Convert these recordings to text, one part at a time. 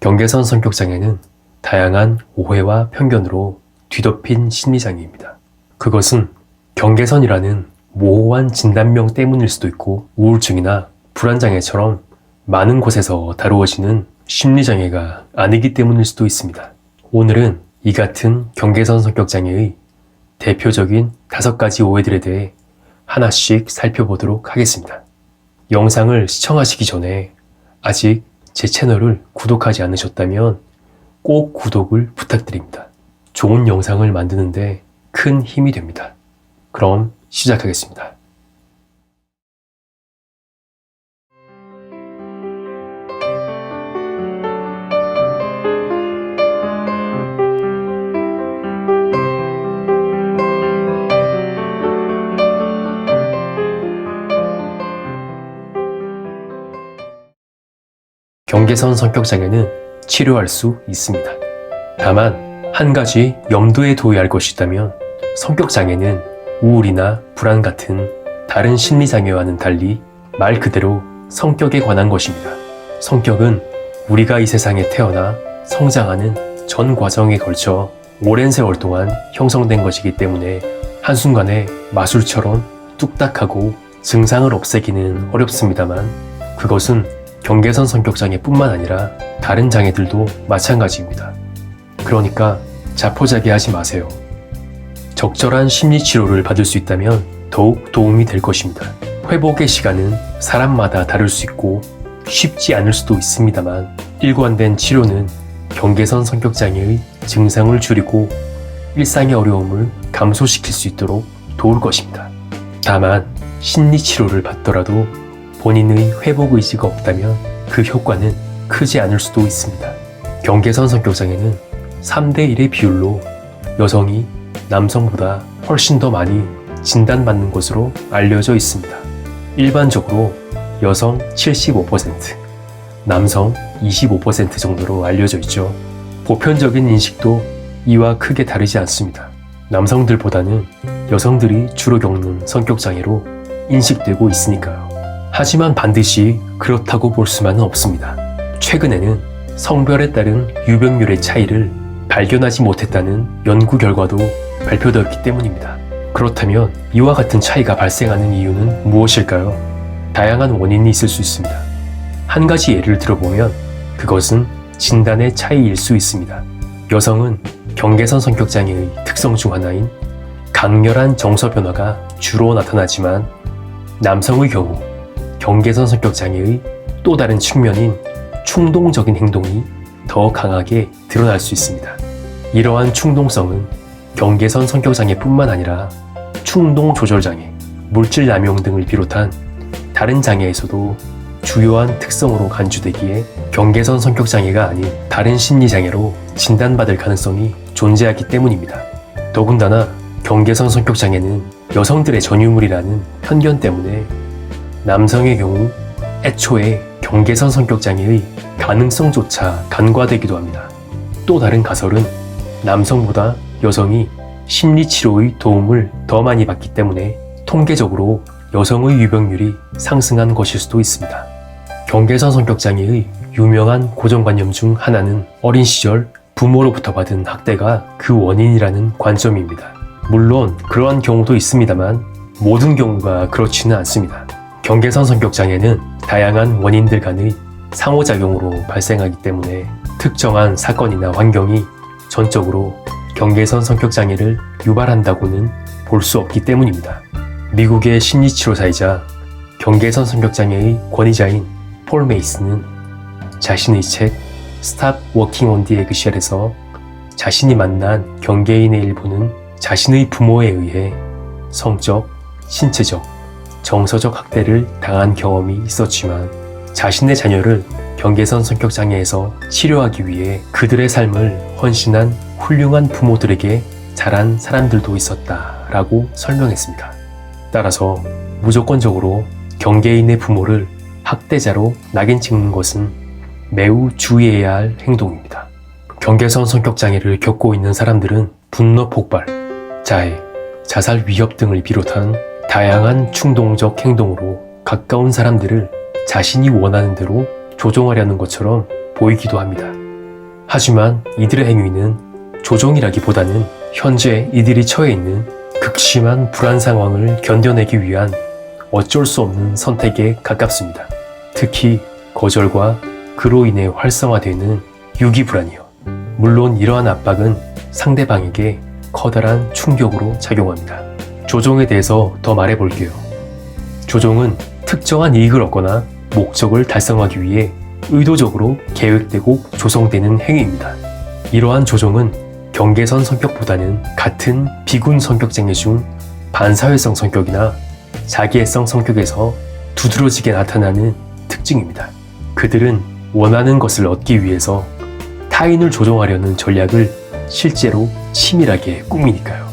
경계선 성격장애는 다양한 오해와 편견으로 뒤덮인 심리장애입니다. 그것은 경계선이라는 모호한 진단명 때문일 수도 있고 우울증이나 불안장애처럼 많은 곳에서 다루어지는 심리장애가 아니기 때문일 수도 있습니다. 오늘은 이 같은 경계선 성격장애의 대표적인 5가지 오해들에 대해 하나씩 살펴보도록 하겠습니다. 영상을 시청하시기 전에 아직 제 채널을 구독하지 않으셨다면 꼭 구독을 부탁드립니다. 좋은 영상을 만드는데 큰 힘이 됩니다. 그럼 시작하겠습니다. 경계선 성격장애는 치료할 수 있습니다. 다만 한 가지 염두에 둬야 할 것이 있다면 성격장애는 우울이나 불안 같은 다른 심리장애와는 달리 말 그대로 성격에 관한 것입니다. 성격은 우리가 이 세상에 태어나 성장하는 전 과정에 걸쳐 오랜 세월 동안 형성된 것이기 때문에 한순간에 마술처럼 뚝딱하고 증상을 없애기는 어렵습니다만 그것은 경계선 성격장애뿐만 아니라 다른 장애들도 마찬가지입니다. 그러니까 자포자기하지 마세요. 적절한 심리치료를 받을 수 있다면 더욱 도움이 될 것입니다. 회복의 시간은 사람마다 다를 수 있고 쉽지 않을 수도 있습니다만 일관된 치료는 경계선 성격장애의 증상을 줄이고 일상의 어려움을 감소시킬 수 있도록 도울 것입니다. 다만 심리치료를 받더라도 본인의 회복 의지가 없다면 그 효과는 크지 않을 수도 있습니다. 경계선 성격장애는 3대1의 비율로 여성이 남성보다 훨씬 더 많이 진단받는 것으로 알려져 있습니다. 일반적으로 여성 75%, 남성 25% 정도로 알려져 있죠. 보편적인 인식도 이와 크게 다르지 않습니다. 남성들보다는 여성들이 주로 겪는 성격장애로 인식되고 있으니까요. 하지만 반드시 그렇다고 볼 수만은 없습니다. 최근에는 성별에 따른 유병률의 차이를 발견하지 못했다는 연구 결과도 발표되었기 때문입니다. 그렇다면 이와 같은 차이가 발생하는 이유는 무엇일까요? 다양한 원인이 있을 수 있습니다. 한 가지 예를 들어보면 그것은 진단의 차이일 수 있습니다. 여성은 경계선 성격장애의 특성 중 하나인 강렬한 정서 변화가 주로 나타나지만 남성의 경우 경계선 성격장애의 또 다른 측면인 충동적인 행동이 더 강하게 드러날 수 있습니다. 이러한 충동성은 경계선 성격장애뿐만 아니라 충동조절장애, 물질남용 등을 비롯한 다른 장애에서도 주요한 특성으로 간주되기에 경계선 성격장애가 아닌 다른 심리장애로 진단받을 가능성이 존재하기 때문입니다. 더군다나 경계선 성격장애는 여성들의 전유물이라는 편견 때문에 남성의 경우 애초에 경계선 성격장애의 가능성조차 간과되기도 합니다. 또 다른 가설은 남성보다 여성이 심리치료의 도움을 더 많이 받기 때문에 통계적으로 여성의 유병률이 상승한 것일 수도 있습니다. 경계선 성격장애의 유명한 고정관념 중 하나는 어린 시절 부모로부터 받은 학대가 그 원인이라는 관점입니다. 물론 그러한 경우도 있습니다만 모든 경우가 그렇지는 않습니다. 경계선 성격장애는 다양한 원인들 간의 상호작용으로 발생하기 때문에 특정한 사건이나 환경이 전적으로 경계선 성격장애를 유발한다고는 볼 수 없기 때문입니다. 미국의 심리치료사이자 경계선 성격장애의 권위자인 폴 메이슨은 자신의 책 Stop Working on the Eggshell에서 자신이 만난 경계인의 일부는 자신의 부모에 의해 성적, 신체적, 정서적 학대를 당한 경험이 있었지만 자신의 자녀를 경계선 성격장애에서 치료하기 위해 그들의 삶을 헌신한 훌륭한 부모들에게 자란 사람들도 있었다라고 설명했습니다. 따라서 무조건적으로 경계인의 부모를 학대자로 낙인 찍는 것은 매우 주의해야 할 행동입니다. 경계선 성격장애를 겪고 있는 사람들은 분노 폭발, 자해, 자살 위협 등을 비롯한 다양한 충동적 행동으로 가까운 사람들을 자신이 원하는 대로 조종하려는 것처럼 보이기도 합니다. 하지만 이들의 행위는 조종이라기보다는 현재 이들이 처해 있는 극심한 불안 상황을 견뎌내기 위한 어쩔 수 없는 선택에 가깝습니다. 특히 거절과 그로 인해 활성화되는 유기불안이요. 물론 이러한 압박은 상대방에게 커다란 충격으로 작용합니다. 조종에 대해서 더 말해볼게요. 조종은 특정한 이익을 얻거나 목적을 달성하기 위해 의도적으로 계획되고 조성되는 행위입니다. 이러한 조종은 경계선 성격보다는 같은 비군 성격장애 중 반사회성 성격이나 자기애성 성격에서 두드러지게 나타나는 특징입니다. 그들은 원하는 것을 얻기 위해서 타인을 조종하려는 전략을 실제로 치밀하게 꾸미니까요.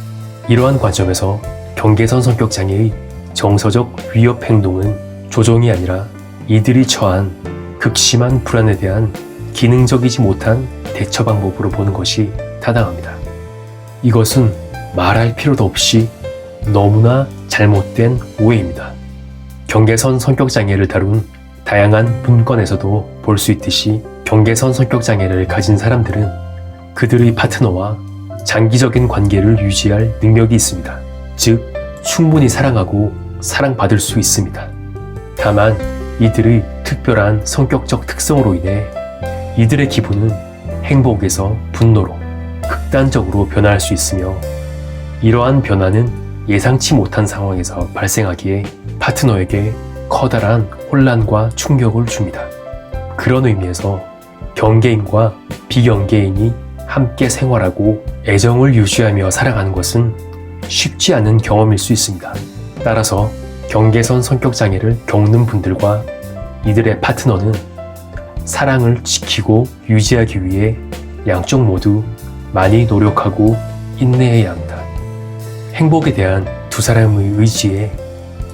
이러한 관점에서 경계선 성격장애의 정서적 위협 행동은 조종이 아니라 이들이 처한 극심한 불안에 대한 기능적이지 못한 대처 방법으로 보는 것이 타당합니다. 이것은 말할 필요도 없이 너무나 잘못된 오해입니다. 경계선 성격장애를 다룬 다양한 문건에서도 볼 수 있듯이 경계선 성격장애를 가진 사람들은 그들의 파트너와 장기적인 관계를 유지할 능력이 있습니다. 즉, 충분히 사랑하고 사랑받을 수 있습니다. 다만 이들의 특별한 성격적 특성으로 인해 이들의 기분은 행복에서 분노로 극단적으로 변화할 수 있으며 이러한 변화는 예상치 못한 상황에서 발생하기에 파트너에게 커다란 혼란과 충격을 줍니다. 그런 의미에서 경계인과 비경계인이 함께 생활하고 애정을 유지하며 살아가는 것은 쉽지 않은 경험일 수 있습니다. 따라서 경계선 성격장애를 겪는 분들과 이들의 파트너는 사랑을 지키고 유지하기 위해 양쪽 모두 많이 노력하고 인내해야 합니다. 행복에 대한 두 사람의 의지에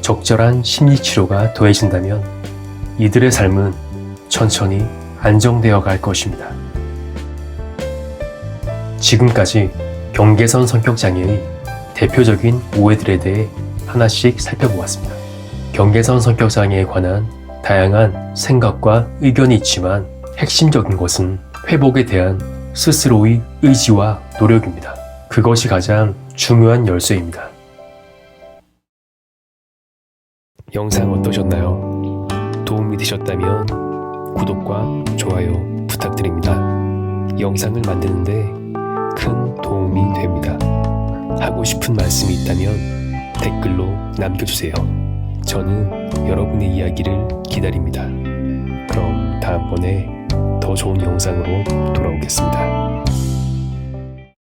적절한 심리치료가 더해진다면 이들의 삶은 천천히 안정되어 갈 것입니다. 지금까지 경계선 성격장애의 대표적인 오해들에 대해 하나씩 살펴보았습니다. 경계선 성격장애에 관한 다양한 생각과 의견이 있지만 핵심적인 것은 회복에 대한 스스로의 의지와 노력입니다. 그것이 가장 중요한 열쇠입니다. 영상 어떠셨나요? 도움이 되셨다면 구독과 좋아요 부탁드립니다. 영상을 만드는데 큰 도움이 됩니다. 하고 싶은 말씀이 있다면 댓글로 남겨주세요. 저는 여러분의 이야기를 기다립니다. 그럼 다음번에 더 좋은 영상으로 돌아오겠습니다.